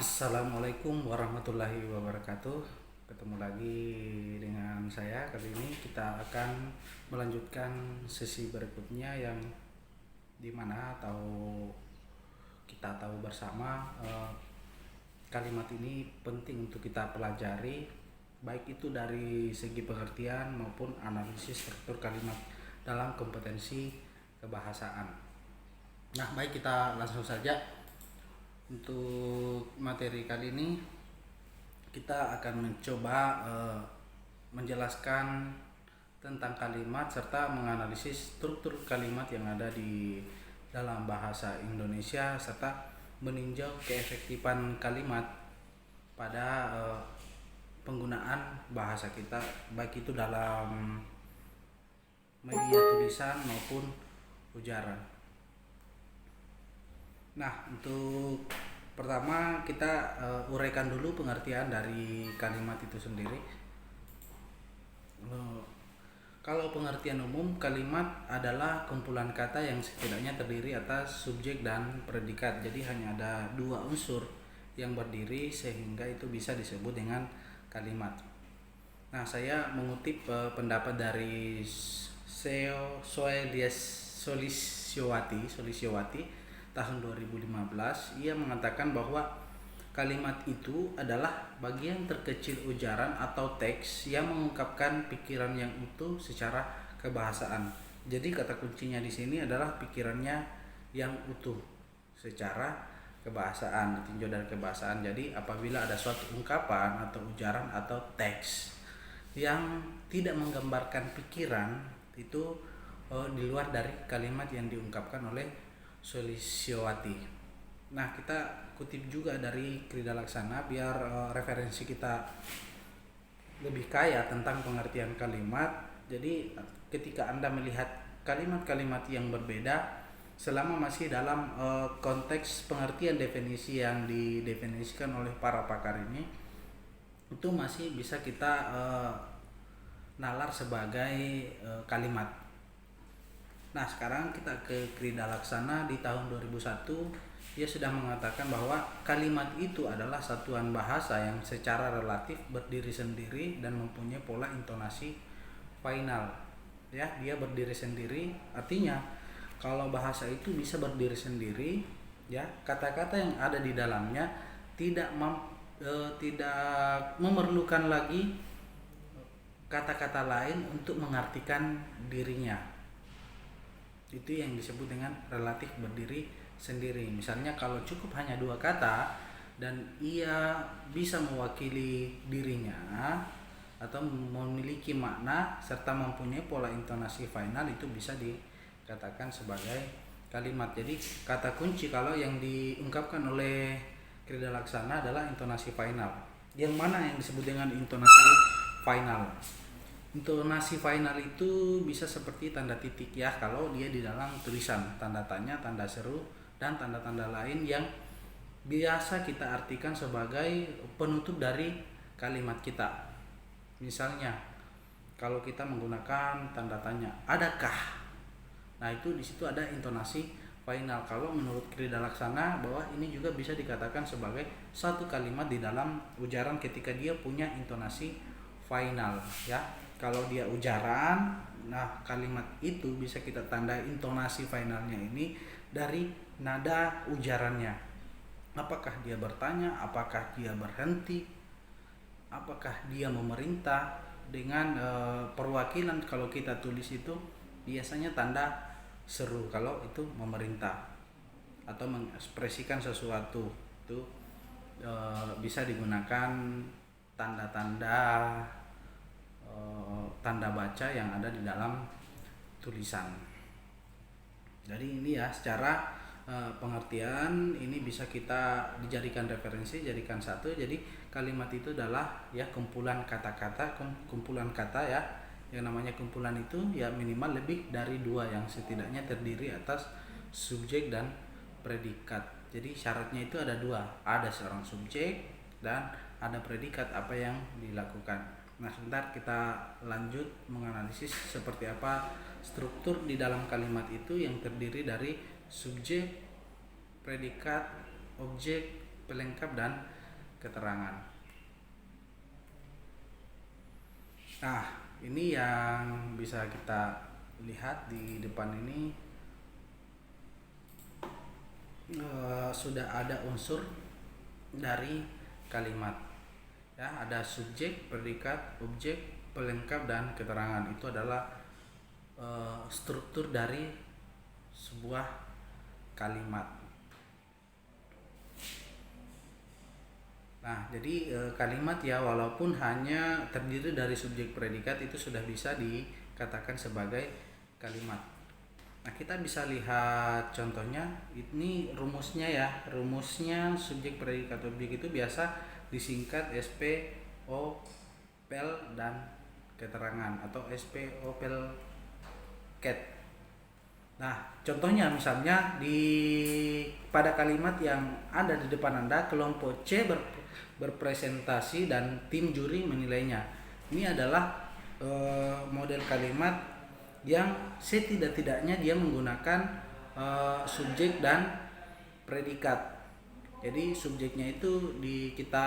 Assalamualaikum warahmatullahi wabarakatuh. Ketemu lagi dengan saya. Kali ini kita akan melanjutkan sesi berikutnya yang dimana kita tahu bersama kalimat ini penting untuk kita pelajari, baik itu dari segi pengertian maupun analisis struktur kalimat dalam kompetensi kebahasaan. Nah, baik, kita langsung saja. Untuk materi kali ini kita akan mencoba menjelaskan tentang kalimat serta menganalisis struktur kalimat yang ada di dalam bahasa Indonesia serta meninjau keefektifan kalimat pada penggunaan bahasa kita, baik itu dalam media tulisan maupun ujaran. Nah, untuk pertama kita uraikan dulu pengertian dari kalimat itu sendiri. Kalau pengertian umum, kalimat adalah kumpulan kata yang setidaknya terdiri atas subjek dan predikat. Jadi hanya ada dua unsur yang berdiri sehingga itu bisa disebut dengan kalimat. Nah, saya mengutip pendapat dari Solisiowati tahun 2015. Ia mengatakan bahwa kalimat itu adalah bagian terkecil ujaran atau teks yang mengungkapkan pikiran yang utuh secara kebahasaan. Jadi kata kuncinya di sini adalah pikirannya yang utuh secara kebahasaan, ditinjau dari kebahasaan. Jadi apabila ada suatu ungkapan atau ujaran atau teks yang tidak menggambarkan pikiran, itu di luar dari kalimat yang diungkapkan oleh Solisiowati. Nah, kita kutip juga dari Krida Laksana biar referensi kita lebih kaya tentang pengertian kalimat. Jadi ketika Anda melihat kalimat-kalimat yang berbeda, selama masih dalam konteks pengertian definisi yang didefinisikan oleh para pakar ini, itu masih bisa kita nalar sebagai kalimat. Nah, sekarang kita ke Krida Laksana di tahun 2001. Dia sudah mengatakan bahwa kalimat itu adalah satuan bahasa yang secara relatif berdiri sendiri dan mempunyai pola intonasi final. Ya, dia berdiri sendiri, artinya kalau bahasa itu bisa berdiri sendiri, ya, kata-kata yang ada di dalamnya tidak memerlukan lagi kata-kata lain untuk mengartikan dirinya. Itu yang disebut dengan relatif berdiri sendiri. Misalnya kalau cukup hanya dua kata dan ia bisa mewakili dirinya atau memiliki makna serta mempunyai pola intonasi final, itu bisa dikatakan sebagai kalimat. Jadi kata kunci kalau yang diungkapkan oleh Krida Laksana adalah intonasi final. Yang mana yang disebut dengan intonasi final? Intonasi final itu bisa seperti tanda titik, ya, kalau dia di dalam tulisan, tanda tanya, tanda seru, dan tanda-tanda lain yang biasa kita artikan sebagai penutup dari kalimat kita. Misalnya kalau kita menggunakan tanda tanya, adakah? Nah, itu di situ ada intonasi final. Kalau menurut Krida Laksana bahwa ini juga bisa dikatakan sebagai satu kalimat di dalam ujaran ketika dia punya intonasi final, ya. Kalau dia ujaran, nah kalimat itu bisa kita tandai intonasi finalnya ini dari nada ujarannya. Apakah dia bertanya, apakah dia berhenti, apakah dia memerintah. Dengan perwakilan kalau kita tulis itu biasanya tanda seru kalau itu memerintah atau mengekspresikan sesuatu. Itu bisa digunakan tanda-tanda tanda baca yang ada di dalam tulisan. Jadi ini ya secara pengertian ini bisa kita dijadikan referensi, jadikan satu. Jadi kalimat itu adalah ya kumpulan kata-kata, kumpulan kata, ya. Yang namanya kumpulan itu ya minimal lebih dari dua yang setidaknya terdiri atas subjek dan predikat. Jadi syaratnya itu ada dua, ada seorang subjek dan ada predikat apa yang dilakukan. Nah, sebentar kita lanjut menganalisis seperti apa struktur di dalam kalimat itu yang terdiri dari subjek, predikat, objek, pelengkap, dan keterangan. Nah, ini yang bisa kita lihat di depan ini, sudah ada unsur dari kalimat. Ya, ada subjek, predikat, objek, pelengkap, dan keterangan. Itu adalah struktur dari sebuah kalimat. Nah, jadi kalimat ya, walaupun hanya terdiri dari subjek predikat, itu sudah bisa dikatakan sebagai kalimat. Nah, kita bisa lihat contohnya. Ini rumusnya ya. Rumusnya subjek predikat objek itu biasa disingkat SPO, pel, dan keterangan, atau SPO, pel, ket. Nah, contohnya misalnya pada kalimat yang ada di depan Anda, kelompok C berpresentasi dan tim juri menilainya. Ini adalah model kalimat yang setidak-tidaknya dia menggunakan subjek dan predikat. Jadi subjeknya itu kita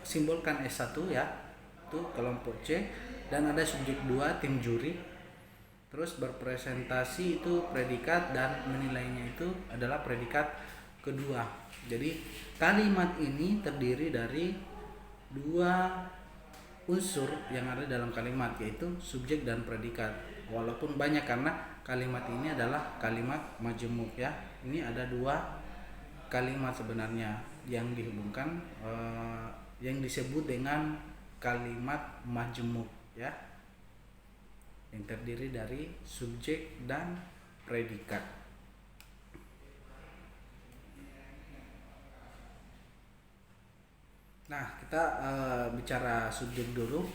simbolkan S1 ya, itu kelompok C, dan ada subjek 2 tim juri. Terus berpresentasi itu predikat, dan menilainya itu adalah predikat kedua. Jadi kalimat ini terdiri dari 2 unsur yang ada dalam kalimat, yaitu subjek dan predikat. Walaupun banyak, karena kalimat ini adalah kalimat majemuk ya. Ini ada 2 kalimat sebenarnya yang dihubungkan, yang disebut dengan kalimat majemuk ya, yang terdiri dari subjek dan predikat. Nah, kita bicara subjek dulu.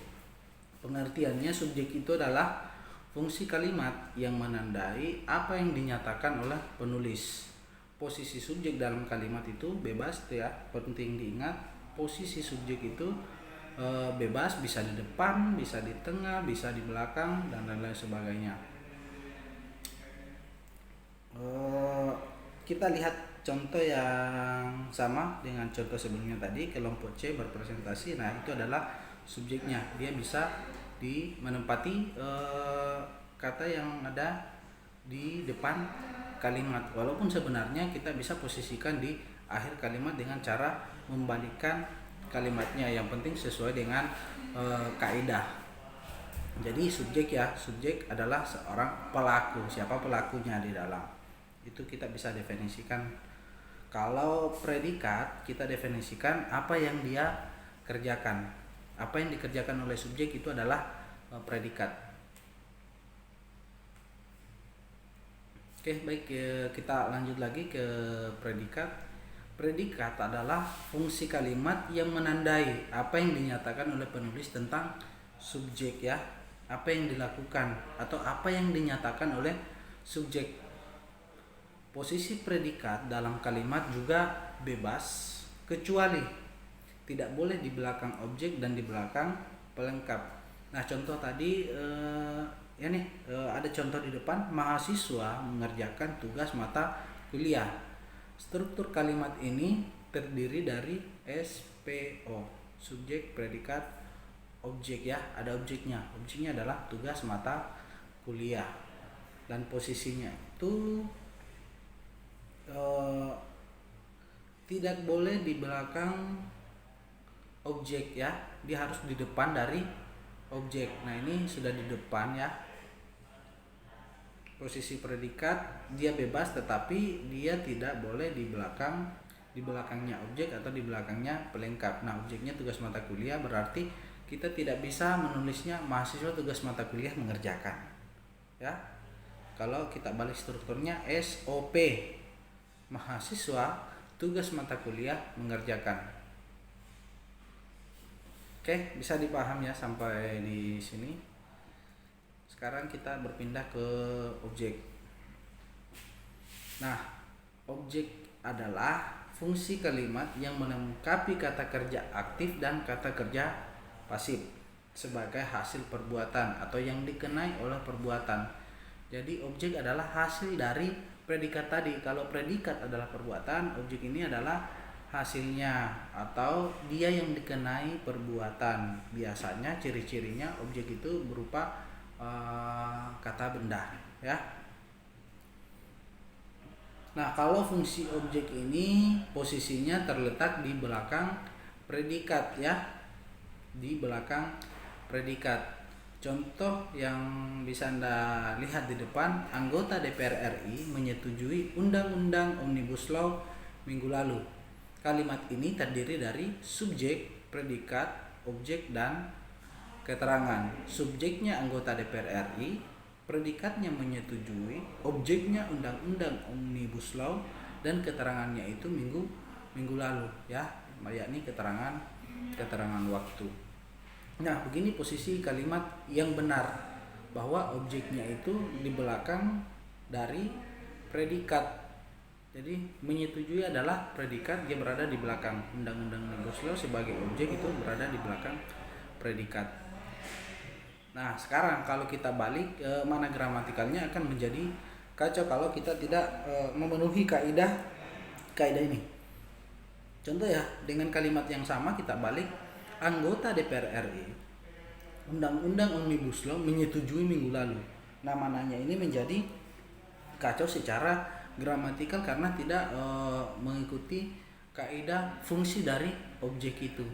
Pengertiannya, subjek itu adalah fungsi kalimat yang menandai apa yang dinyatakan oleh penulis. Posisi subjek dalam kalimat itu bebas ya, penting diingat. Posisi subjek itu bebas, bisa di depan, bisa di tengah, bisa di belakang, dan lain-lain sebagainya. Kita lihat contoh yang sama dengan contoh sebelumnya tadi. Kelompok C berpresentasi. Nah, itu adalah subjeknya. Dia bisa menempati kata yang ada di depan kalimat, walaupun sebenarnya kita bisa posisikan di akhir kalimat dengan cara membalikkan kalimatnya. Yang penting sesuai dengan kaidah. Jadi subjek ya, subjek adalah seorang pelaku. Siapa pelakunya di dalam itu kita bisa definisikan. Kalau predikat, kita definisikan apa yang dia kerjakan. Apa yang dikerjakan oleh subjek itu adalah predikat. Oke, baik, kita lanjut lagi ke predikat. Predikat adalah fungsi kalimat yang menandai apa yang dinyatakan oleh penulis tentang subjek ya, apa yang dilakukan atau apa yang dinyatakan oleh subjek. Posisi predikat dalam kalimat juga bebas, kecuali tidak boleh di belakang objek dan di belakang pelengkap. Nah, contoh tadi ada contoh di depan, mahasiswa mengerjakan tugas mata kuliah. Struktur kalimat ini terdiri dari SPO, subjek, predikat, objek ya, ada objeknya. Objeknya adalah tugas mata kuliah, dan posisinya itu tidak boleh di belakang objek ya, dia harus di depan dari objek. Nah, ini sudah di depan ya. Posisi predikat dia bebas, tetapi dia tidak boleh di belakangnya objek atau di belakangnya pelengkap. Nah, objeknya tugas mata kuliah, berarti kita tidak bisa menulisnya mahasiswa tugas mata kuliah mengerjakan ya. Kalau kita balik strukturnya, SOP, mahasiswa tugas mata kuliah mengerjakan. Oke, bisa dipaham ya sampai di sini. Sekarang kita berpindah ke objek. Nah, objek adalah fungsi kalimat yang melengkapi kata kerja aktif dan kata kerja pasif sebagai hasil perbuatan atau yang dikenai oleh perbuatan. Jadi objek adalah hasil dari predikat tadi. Kalau predikat adalah perbuatan, objek ini adalah hasilnya atau dia yang dikenai perbuatan. Biasanya ciri-cirinya objek itu berupa kata benda ya. Nah, kalau fungsi objek ini posisinya terletak di belakang predikat ya, di belakang predikat. Contoh yang bisa Anda lihat di depan, anggota DPR RI menyetujui Undang-Undang Omnibus Law minggu lalu. Kalimat ini terdiri dari subjek, predikat, objek, dan keterangan. Subjeknya anggota DPR RI, predikatnya menyetujui, objeknya Undang-Undang Omnibus Law, dan keterangannya itu minggu lalu ya, yakni keterangan waktu. Nah, begini posisi kalimat yang benar, bahwa objeknya itu di belakang dari predikat. Jadi menyetujui adalah predikat, dia berada di belakang. Undang-Undang Omnibus Law sebagai objek itu berada di belakang predikat. Nah, sekarang kalau kita balik mana gramatikalnya akan menjadi kacau kalau kita tidak memenuhi kaidah ini. Contoh ya, dengan kalimat yang sama kita balik, anggota DPR RI Undang-Undang Omnibus Law menyetujui minggu lalu. Nah, mananya ini menjadi kacau secara gramatikal karena tidak mengikuti kaidah fungsi dari objek itu.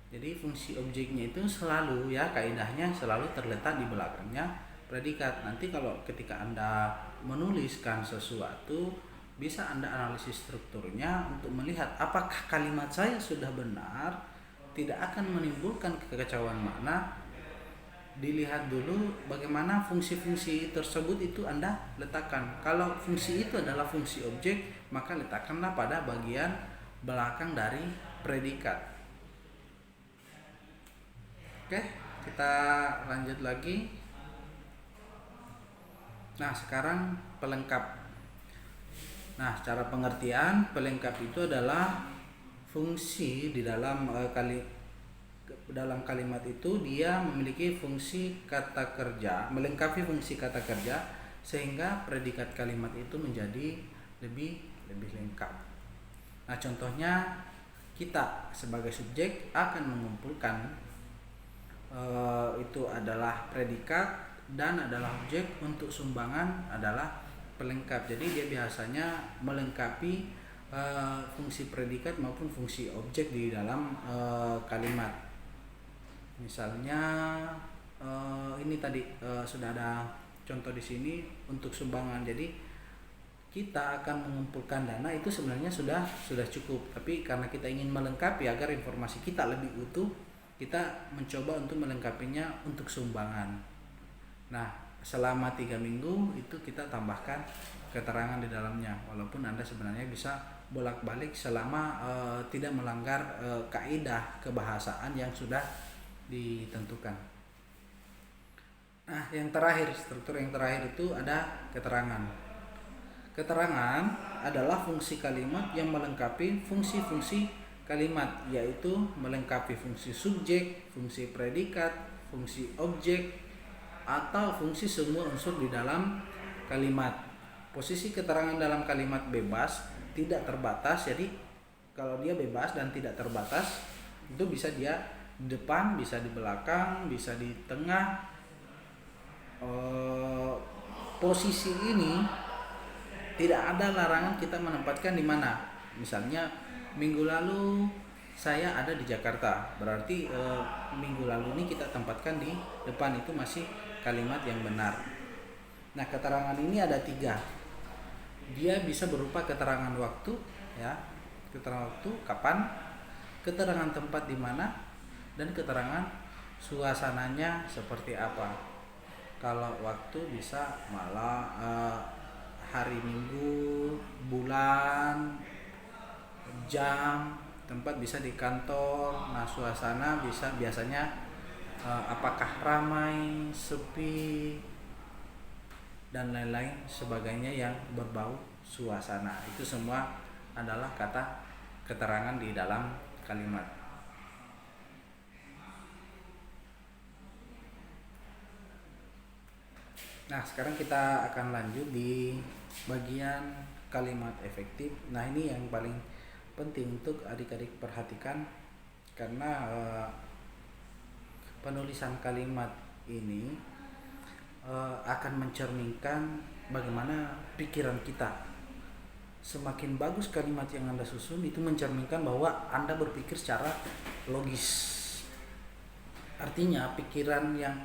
Jadi fungsi objeknya itu selalu ya, kaidahnya selalu terletak di belakangnya predikat. Nanti kalau ketika Anda menuliskan sesuatu, bisa Anda analisis strukturnya untuk melihat apakah kalimat saya sudah benar, tidak akan menimbulkan kekacauan makna. Dilihat dulu bagaimana fungsi-fungsi tersebut itu Anda letakkan. Kalau fungsi itu adalah fungsi objek, maka letakkanlah pada bagian belakang dari predikat. Oke, kita lanjut lagi. Nah, sekarang pelengkap. Nah, cara pengertian pelengkap itu adalah fungsi di dalam kalimat itu dia memiliki fungsi kata kerja, melengkapi fungsi kata kerja sehingga predikat kalimat itu menjadi lebih lengkap. Nah, contohnya kita sebagai subjek akan mengumpulkan itu adalah predikat dan adalah objek, untuk sumbangan adalah pelengkap. Jadi dia biasanya melengkapi fungsi predikat maupun fungsi objek di dalam kalimat. Misalnya ini tadi sudah ada contoh di sini untuk sumbangan. Jadi kita akan mengumpulkan dana itu sebenarnya sudah cukup, tapi karena kita ingin melengkapi agar informasi kita lebih utuh, kita mencoba untuk melengkapinya untuk sumbangan. Nah, selama 3 minggu itu kita tambahkan keterangan di dalamnya, walaupun Anda sebenarnya bisa bolak-balik selama tidak melanggar kaidah kebahasaan yang sudah ditentukan. Nah, yang terakhir, struktur yang terakhir itu ada keterangan. Keterangan adalah fungsi kalimat yang melengkapi fungsi-fungsi kalimat, yaitu melengkapi fungsi subjek, fungsi predikat, fungsi objek, atau fungsi semua unsur di dalam kalimat. Posisi keterangan dalam kalimat bebas, tidak terbatas. Jadi kalau dia bebas dan tidak terbatas, itu bisa dia di depan, bisa di belakang, bisa di tengah. Posisi ini tidak ada larangan kita menempatkan di mana. Misalnya minggu lalu saya ada di Jakarta, berarti minggu lalu ini kita tempatkan di depan, itu masih kalimat yang benar. Nah, keterangan ini ada 3. Dia bisa berupa keterangan waktu ya, keterangan waktu kapan, keterangan tempat di mana, dan keterangan suasananya seperti apa. Kalau waktu bisa malah hari Minggu, bulan, jam, tempat bisa di kantor. Nah, suasana biasanya apakah ramai, sepi, dan lain-lain sebagainya yang berbau suasana. Itu semua adalah kata keterangan di dalam kalimat. Nah, sekarang kita akan lanjut di bagian kalimat efektif. Nah, ini yang paling penting untuk adik-adik perhatikan karena penulisan kalimat ini akan mencerminkan bagaimana pikiran kita. Semakin bagus kalimat yang Anda susun, itu mencerminkan bahwa Anda berpikir secara logis. Artinya pikiran yang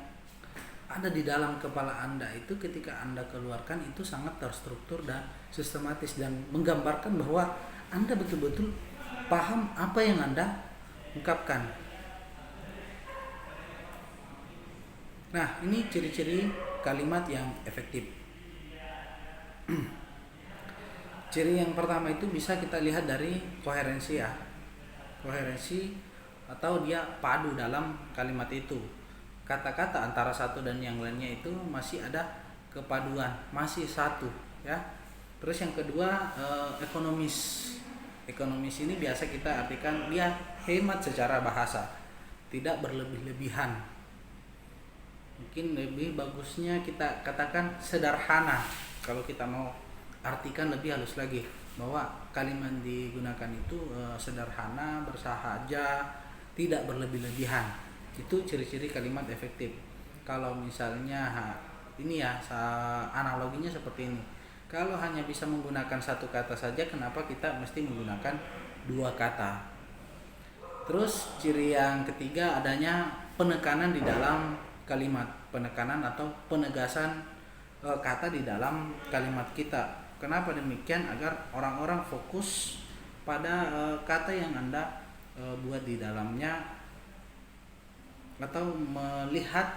ada di dalam kepala Anda itu ketika Anda keluarkan itu sangat terstruktur dan sistematis dan menggambarkan bahwa Anda betul-betul paham apa yang Anda ungkapkan. Nah, ini ciri-ciri kalimat yang efektif. Ciri yang pertama itu bisa kita lihat dari koherensi ya. Koherensi atau dia padu dalam kalimat itu. Kata-kata antara satu dan yang lainnya itu masih ada kepaduan, masih satu ya. Terus yang kedua ekonomis. Ekonomis ini biasa kita artikan dia hemat secara bahasa, tidak berlebih-lebihan. Mungkin lebih bagusnya kita katakan sederhana kalau kita mau artikan lebih halus lagi, bahwa kalimat digunakan itu sederhana, bersahaja, tidak berlebih-lebihan. Itu ciri-ciri kalimat efektif. Kalau misalnya ini ya analoginya seperti ini. Kalau hanya bisa menggunakan satu kata saja, kenapa kita mesti menggunakan dua kata? Terus ciri yang ketiga adanya penekanan di dalam kalimat, penekanan atau penegasan kata di dalam kalimat kita. Kenapa demikian? Agar orang-orang fokus pada kata yang Anda buat di dalamnya, atau melihat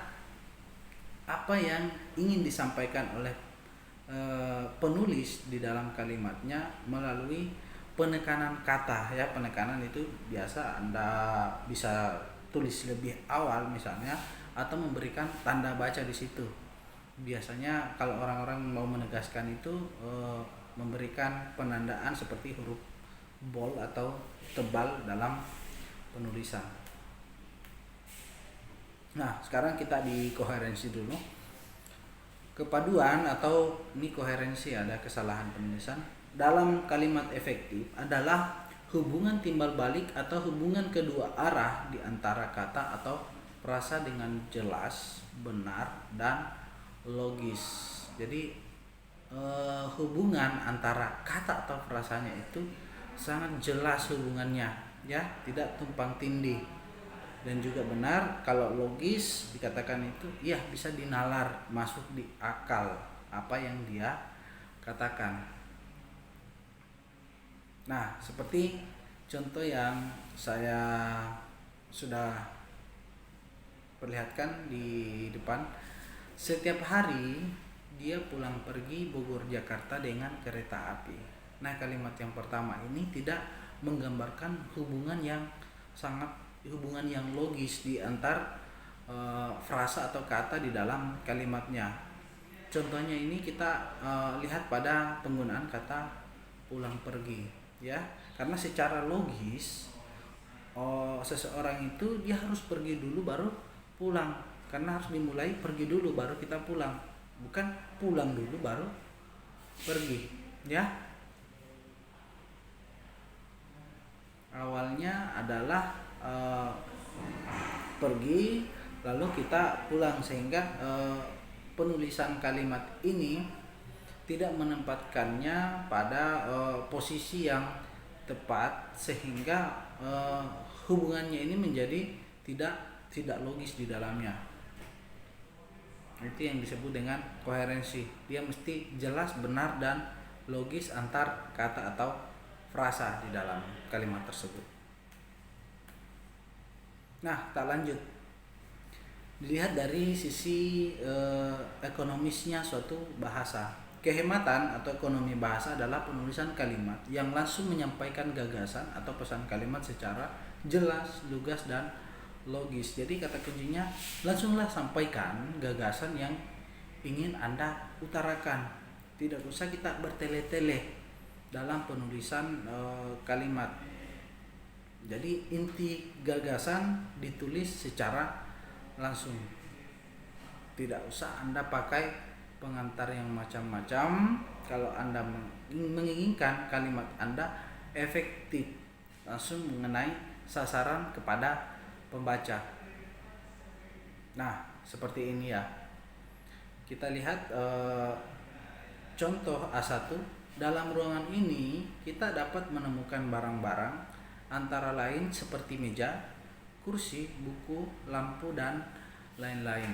apa yang ingin disampaikan oleh penulis di dalam kalimatnya melalui penekanan kata ya. Penekanan itu biasa Anda bisa tulis lebih awal misalnya, atau memberikan tanda baca di situ. Biasanya kalau orang-orang mau menegaskan itu memberikan penandaan seperti huruf bold atau tebal dalam penulisan. Nah, sekarang kita di koherensi dulu. Kepaduan atau ini koherensi, ada kesalahan penulisan. Dalam kalimat efektif adalah hubungan timbal balik atau hubungan kedua arah di antara kata atau frasa dengan jelas, benar, dan logis. Jadi hubungan antara kata atau frasanya itu sangat jelas hubungannya ya, tidak tumpang tindih, dan juga benar. Kalau logis dikatakan itu ya bisa dinalar, masuk di akal apa yang dia katakan. Nah, seperti contoh yang saya sudah perlihatkan di depan, setiap hari dia pulang pergi Bogor Jakarta dengan kereta api. Nah, kalimat yang pertama ini tidak menggambarkan hubungan yang logis di antar frasa atau kata di dalam kalimatnya. Contohnya ini kita lihat pada penggunaan kata pulang pergi ya, karena secara logis seseorang itu dia harus pergi dulu baru pulang, karena harus dimulai pergi dulu baru kita pulang, bukan pulang dulu baru pergi ya. Awalnya adalah pergi lalu kita pulang, sehingga penulisan kalimat ini tidak menempatkannya pada posisi yang tepat, sehingga hubungannya ini menjadi tidak logis di dalamnya. Itu yang disebut dengan koherensi. Dia mesti jelas, benar, dan logis antar kata atau frasa di dalam kalimat tersebut. Nah, tak lanjut. Dilihat dari sisi ekonomisnya suatu bahasa. Kehematan atau ekonomi bahasa adalah penulisan kalimat yang langsung menyampaikan gagasan atau pesan kalimat secara jelas, lugas, dan logis. Jadi kata kuncinya, langsunglah sampaikan gagasan yang ingin Anda utarakan. Tidak usah kita bertele-tele dalam penulisan kalimat. Jadi inti gagasan ditulis secara langsung. Tidak usah Anda pakai pengantar yang macam-macam. Kalau Anda menginginkan kalimat Anda efektif langsung mengenai sasaran kepada pembaca. Nah, seperti ini ya. Kita lihat contoh A1. Dalam ruangan ini kita dapat menemukan barang-barang antara lain seperti meja, kursi, buku, lampu, dan lain-lain.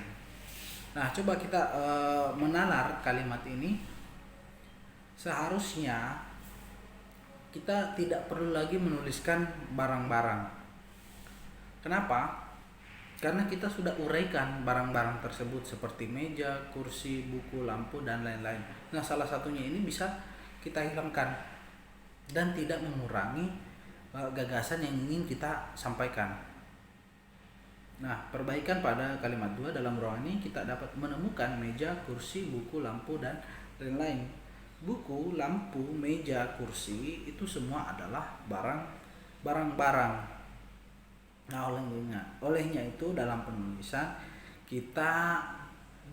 Nah, coba kita menalar kalimat ini. Seharusnya kita tidak perlu lagi menuliskan barang-barang. Kenapa? Karena kita sudah uraikan barang-barang tersebut seperti meja, kursi, buku, lampu, dan lain-lain. Nah, salah satunya ini bisa kita hilangkan dan tidak mengurangi gagasan yang ingin kita sampaikan. Nah, perbaikan pada kalimat 2, dalam ruangan ini kita dapat menemukan meja, kursi, buku, lampu, dan lain-lain. Buku, lampu, meja, kursi itu semua adalah barang-barang. Nah, olehnya itu dalam penulisan kita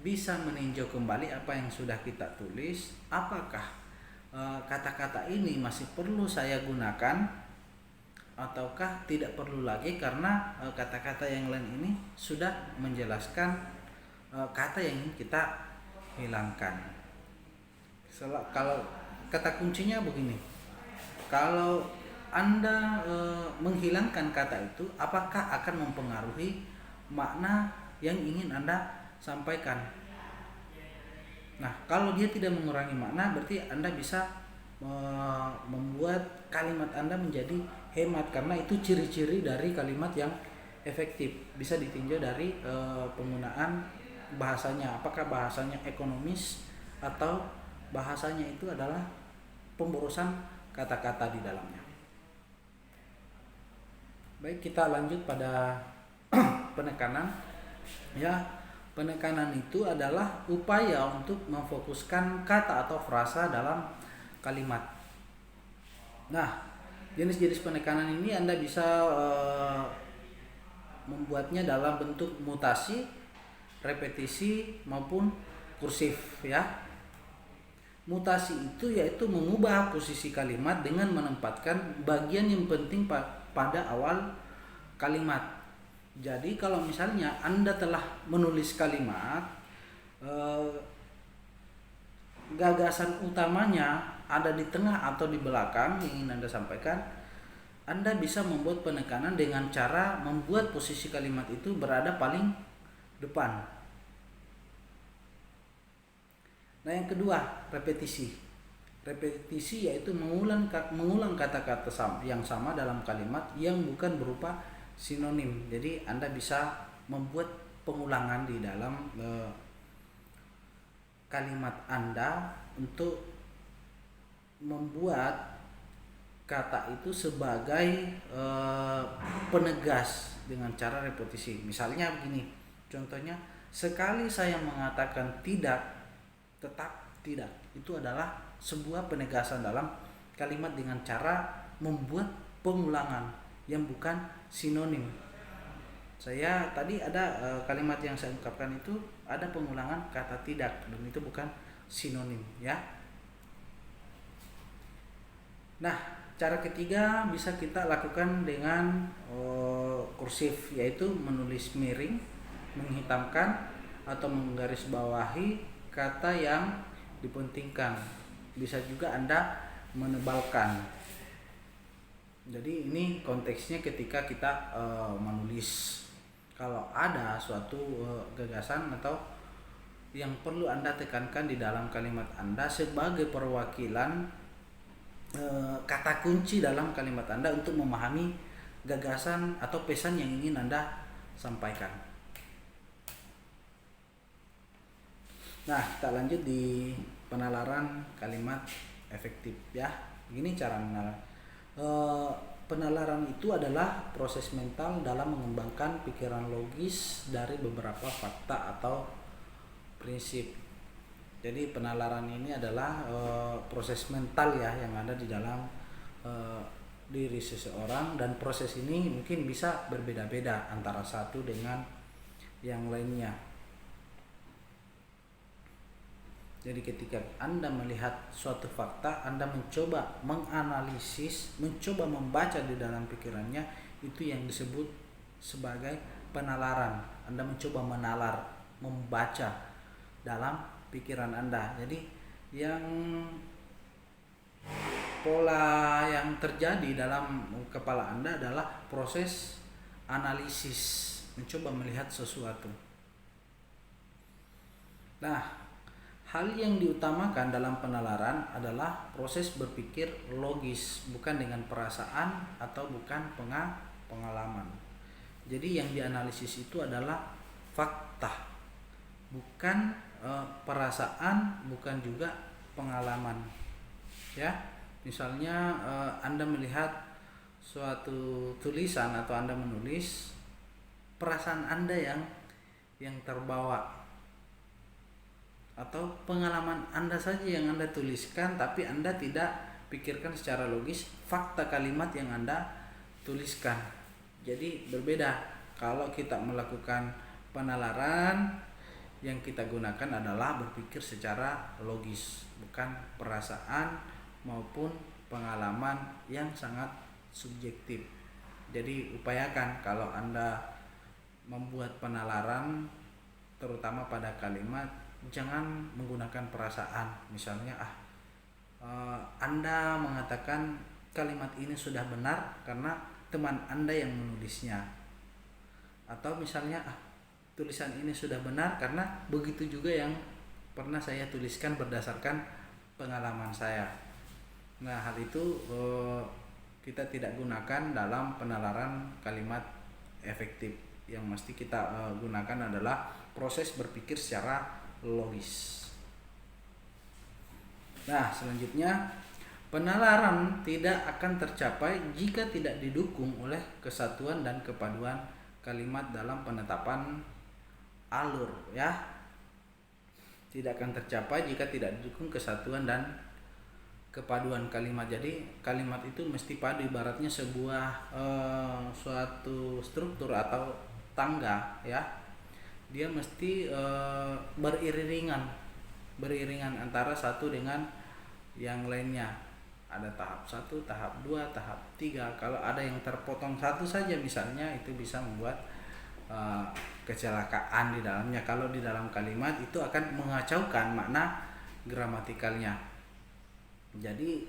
bisa meninjau kembali apa yang sudah kita tulis. Apakah kata-kata ini masih perlu saya gunakan ataukah tidak perlu lagi, karena kata-kata yang lain ini sudah menjelaskan kata yang ingin kita hilangkan. Kalau kata kuncinya begini, kalau Anda menghilangkan kata itu, apakah akan mempengaruhi makna yang ingin Anda sampaikan? Nah, kalau dia tidak mengurangi makna, berarti Anda bisa membuat kalimat Anda menjadi hemat, karena itu ciri-ciri dari kalimat yang efektif. Bisa ditinjau dari penggunaan bahasanya, apakah bahasanya ekonomis atau bahasanya itu adalah pemborosan kata-kata di dalamnya. Baik, kita lanjut pada penekanan. Ya, penekanan itu adalah upaya untuk memfokuskan kata atau frasa dalam kalimat. Nah, jenis-jenis penekanan ini Anda bisa membuatnya dalam bentuk mutasi, repetisi, maupun kursif ya. Mutasi itu yaitu mengubah posisi kalimat dengan menempatkan bagian yang penting pada awal kalimat. Jadi kalau misalnya Anda telah menulis kalimat, gagasan utamanya ada di tengah atau di belakang yang ingin Anda sampaikan, Anda bisa membuat penekanan dengan cara membuat posisi kalimat itu berada paling depan. Nah, yang kedua, repetisi. Repetisi yaitu mengulang kata-kata yang sama dalam kalimat yang bukan berupa sinonim. Jadi Anda bisa membuat pengulangan di dalam kalimat Anda untuk membuat kata itu sebagai penegas dengan cara repetisi. Misalnya begini, contohnya, sekali saya mengatakan tidak, tetap tidak. Itu adalah sebuah penegasan dalam kalimat dengan cara membuat pengulangan yang bukan sinonim. Saya tadi ada kalimat yang saya ungkapkan itu ada pengulangan kata tidak, dan itu bukan sinonim ya. Nah, cara ketiga bisa kita lakukan dengan kursif, yaitu menulis miring, menghitamkan atau menggarisbawahi kata yang dipentingkan. Bisa juga Anda menebalkan. Jadi ini konteksnya ketika kita menulis. Kalau ada suatu gagasan atau yang perlu Anda tekankan di dalam kalimat Anda sebagai perwakilan kata kunci dalam kalimat Anda untuk memahami gagasan atau pesan yang ingin Anda sampaikan. Nah, kita lanjut di penalaran kalimat efektif ya. Begini cara menalar. Penalaran itu adalah proses mental dalam mengembangkan pikiran logis dari beberapa fakta atau prinsip. Jadi penalaran ini adalah proses mental ya yang ada di dalam diri seseorang, dan proses ini mungkin bisa berbeda-beda antara satu dengan yang lainnya. Jadi ketika Anda melihat suatu fakta, Anda mencoba menganalisis, mencoba membaca di dalam pikirannya, itu yang disebut sebagai penalaran. Anda mencoba menalar, membaca dalam pikiran Anda. Jadi yang pola yang terjadi dalam kepala Anda adalah proses analisis, mencoba melihat sesuatu. Nah, hal yang diutamakan dalam penalaran adalah proses berpikir logis, bukan dengan perasaan atau bukan pengalaman. Jadi yang dianalisis itu adalah fakta, bukan perasaan, bukan juga pengalaman. Ya, misalnya Anda melihat suatu tulisan atau Anda menulis, perasaan Anda yang terbawa, atau pengalaman Anda saja yang Anda tuliskan, tapi Anda tidak pikirkan secara logis fakta kalimat yang Anda tuliskan. Jadi berbeda. Kalau kita melakukan penalaran, yang kita gunakan adalah berpikir secara logis, bukan perasaan maupun pengalaman yang sangat subjektif. Jadi upayakan kalau Anda membuat penalaran, terutama pada kalimat, jangan menggunakan perasaan. Misalnya Anda mengatakan kalimat ini sudah benar karena teman Anda yang menulisnya, atau misalnya tulisan ini sudah benar karena begitu juga yang pernah saya tuliskan berdasarkan pengalaman saya. Nah, hal itu kita tidak gunakan dalam penalaran kalimat efektif. Yang mesti kita gunakan adalah proses berpikir secara logis. Nah, selanjutnya, penalaran tidak akan tercapai jika tidak didukung oleh kesatuan dan kepaduan kalimat dalam penetapan alur, ya. Tidak akan tercapai jika tidak didukung kesatuan dan kepaduan kalimat. Jadi kalimat itu mesti padu, ibaratnya sebuah suatu struktur atau tangga, ya. Dia mesti beriringan antara satu dengan yang lainnya. Ada tahap 1, tahap 2, tahap 3. Kalau ada yang terpotong satu saja misalnya, itu bisa membuat kecelakaan di dalamnya. Kalau di dalam kalimat itu akan mengacaukan makna gramatikalnya. Jadi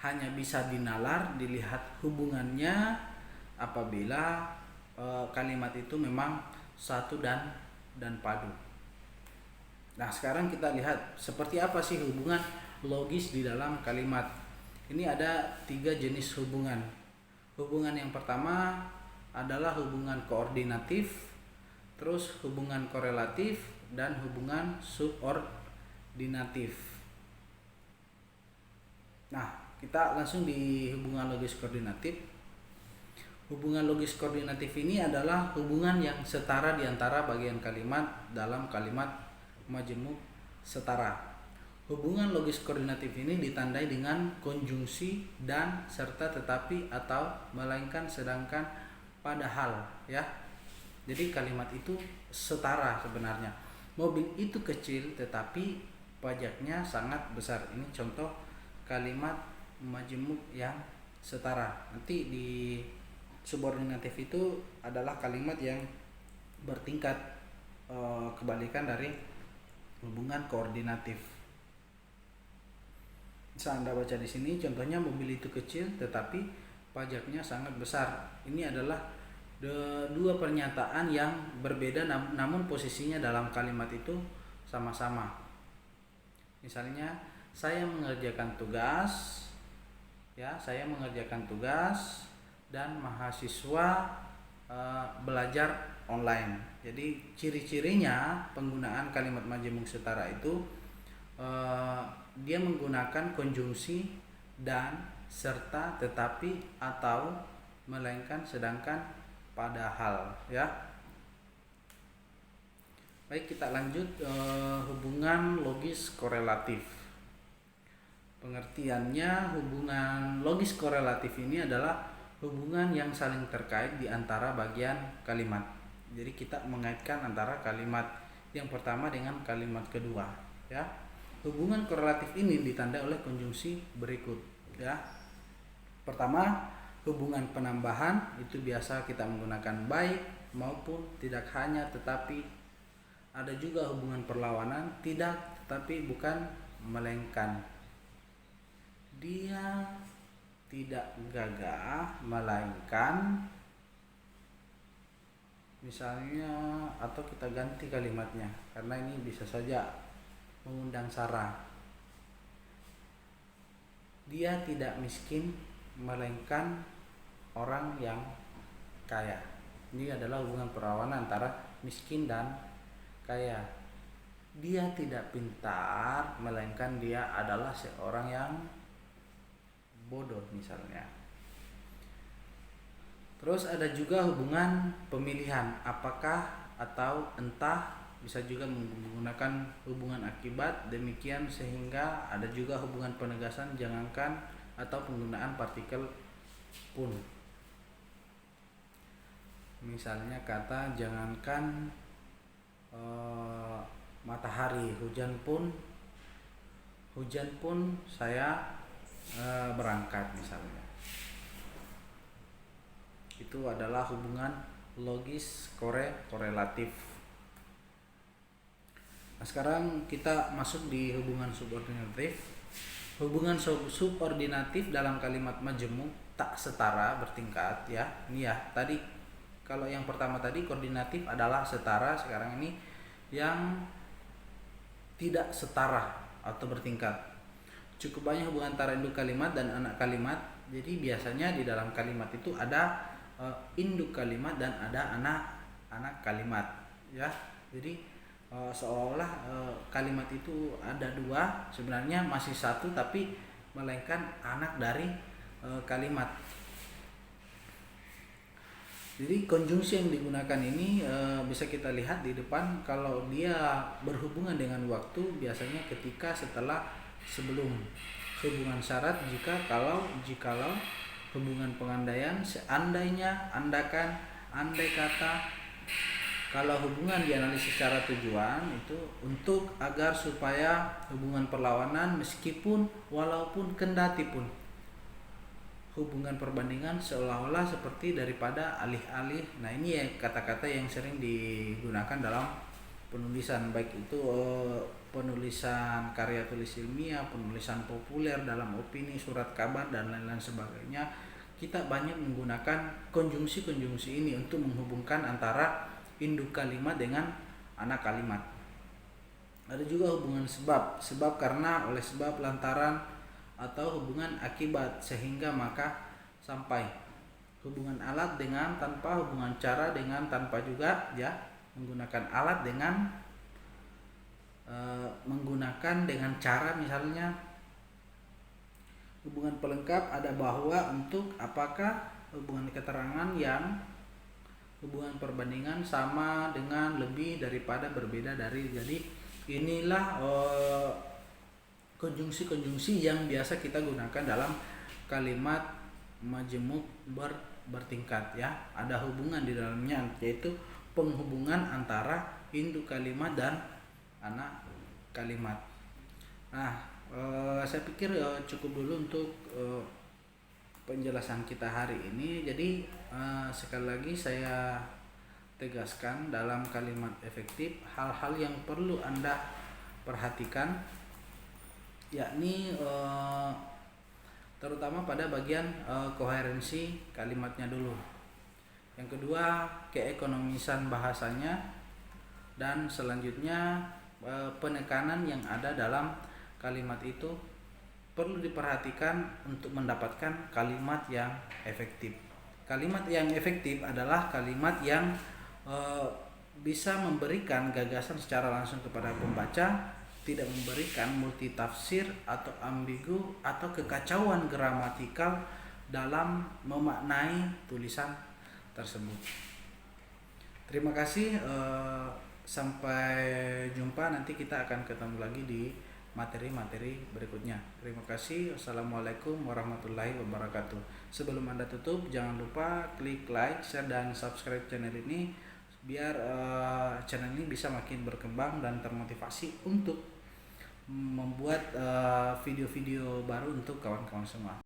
hanya bisa dinalar, dilihat hubungannya apabila kalimat itu memang satu dan padu. Nah, sekarang kita lihat seperti apa sih hubungan logis di dalam kalimat. Ini ada 3 jenis hubungan. Hubungan yang pertama adalah hubungan koordinatif, terus hubungan korelatif, dan hubungan subordinatif. Nah, kita langsung di hubungan logis koordinatif. Hubungan logis koordinatif ini adalah hubungan yang setara di antara bagian kalimat dalam kalimat majemuk setara. Hubungan logis koordinatif ini ditandai dengan konjungsi dan, serta, tetapi, atau, melainkan, sedangkan, padahal, ya. Jadi kalimat itu setara sebenarnya. Mobil itu kecil tetapi pajaknya sangat besar. Ini contoh kalimat majemuk yang setara. Nanti di subordinatif itu adalah kalimat yang bertingkat kebalikan dari hubungan koordinatif. Bisa Anda baca di sini contohnya, mobil itu kecil tetapi pajaknya sangat besar. Ini adalah dua pernyataan yang berbeda namun posisinya dalam kalimat itu sama-sama. Misalnya, saya mengerjakan tugas, ya, saya mengerjakan tugas dan mahasiswa belajar online. Jadi ciri-cirinya penggunaan kalimat majemuk setara itu dia menggunakan konjungsi dan, serta, tetapi, atau, melainkan, sedangkan, padahal, ya. Baik, kita lanjut hubungan logis korelatif. Pengertiannya, hubungan logis korelatif ini adalah hubungan yang saling terkait di antara bagian kalimat. Jadi kita mengaitkan antara kalimat yang pertama dengan kalimat kedua, ya. Hubungan korelatif ini ditandai oleh konjungsi berikut ya. Pertama, hubungan penambahan itu biasa kita menggunakan baik maupun tidak hanya, tetapi ada juga hubungan perlawanan tidak tetapi bukan, melainkan. Dia tidak gagah melainkan, misalnya, atau kita ganti kalimatnya karena ini bisa saja mengundang sara. Dia tidak miskin melainkan orang yang kaya. Ini adalah hubungan perlawanan antara miskin dan kaya. Dia tidak pintar melainkan dia adalah seorang yang bodoh misalnya. Terus ada juga hubungan pemilihan, apakah atau entah, bisa juga menggunakan hubungan akibat, demikian sehingga ada juga hubungan penegasan jangankan atau penggunaan partikel pun. Misalnya kata jangankan matahari, hujan pun saya berangkat misalnya. Itu adalah hubungan logis korelatif. Nah, sekarang kita masuk di hubungan subordinatif. Hubungan subordinatif dalam kalimat majemuk tak setara bertingkat ya. Ini ya, tadi kalau yang pertama tadi koordinatif adalah setara, sekarang ini yang tidak setara atau bertingkat. Cukup banyak hubungan antara induk kalimat dan anak kalimat. Jadi biasanya di dalam kalimat itu ada induk kalimat dan ada anak kalimat ya. Jadi seolah kalimat itu ada dua, sebenarnya masih satu tapi melainkan anak dari kalimat. Jadi konjungsi yang digunakan ini bisa kita lihat di depan. Kalau dia berhubungan dengan waktu, biasanya ketika, setelah, sebelum. Hubungan syarat jikalau, hubungan pengandaian seandainya, andakan, andai kata. Kalau hubungan dianalisis secara tujuan itu untuk agar supaya hubungan perlawanan meskipun, walaupun, kendati pun. Hubungan perbandingan seolah-olah seperti daripada alih-alih. Nah, ini ya kata-kata yang sering digunakan dalam penulisan, baik itu penulisan karya tulis ilmiah, penulisan populer, dalam opini, surat kabar dan lain-lain sebagainya. Kita banyak menggunakan konjungsi-konjungsi ini untuk menghubungkan antara induk kalimat dengan anak kalimat. Ada juga hubungan sebab karena, oleh sebab, lantaran, atau hubungan akibat sehingga maka sampai. Hubungan alat dengan tanpa, hubungan cara dengan tanpa juga ya. Menggunakan alat dengan menggunakan dengan cara, misalnya hubungan pelengkap ada bahwa, untuk, apakah, hubungan keterangan yang, hubungan perbandingan sama dengan, lebih daripada, berbeda dari. Jadi inilah konjungsi-konjungsi yang biasa kita gunakan dalam kalimat majemuk bertingkat ya. Ada hubungan di dalamnya, yaitu penghubungan antara induk kalimat dan anak kalimat. Nah, saya pikir cukup dulu untuk penjelasan kita hari ini. Jadi sekali lagi saya tegaskan, dalam kalimat efektif hal-hal yang perlu Anda perhatikan, yakni terutama pada bagian koherensi kalimatnya dulu. Yang kedua, keekonomisan bahasanya, dan selanjutnya penekanan yang ada dalam kalimat itu perlu diperhatikan untuk mendapatkan kalimat yang efektif. Kalimat yang efektif adalah kalimat yang bisa memberikan gagasan secara langsung kepada pembaca, tidak memberikan multitafsir atau ambigu atau kekacauan gramatikal dalam memaknai tulisan tersebut. Terima kasih, sampai jumpa, nanti kita akan ketemu lagi di materi-materi berikutnya. Terima kasih. Wassalamualaikum warahmatullahi wabarakatuh. Sebelum Anda tutup, jangan lupa klik like, share, dan subscribe channel ini biar channel ini bisa makin berkembang dan termotivasi untuk membuat video-video baru untuk kawan-kawan semua.